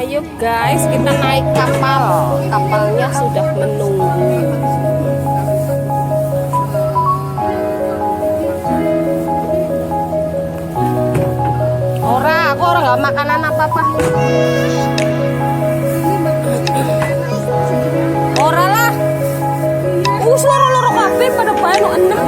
Ayo guys, kita naik kapal. Kapalnya sudah menunggu. Aku orang nggak makanan apa-apa. Ora lah. Suara loro kabeh pada bae no enem.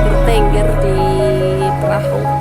Bertengger di perahu.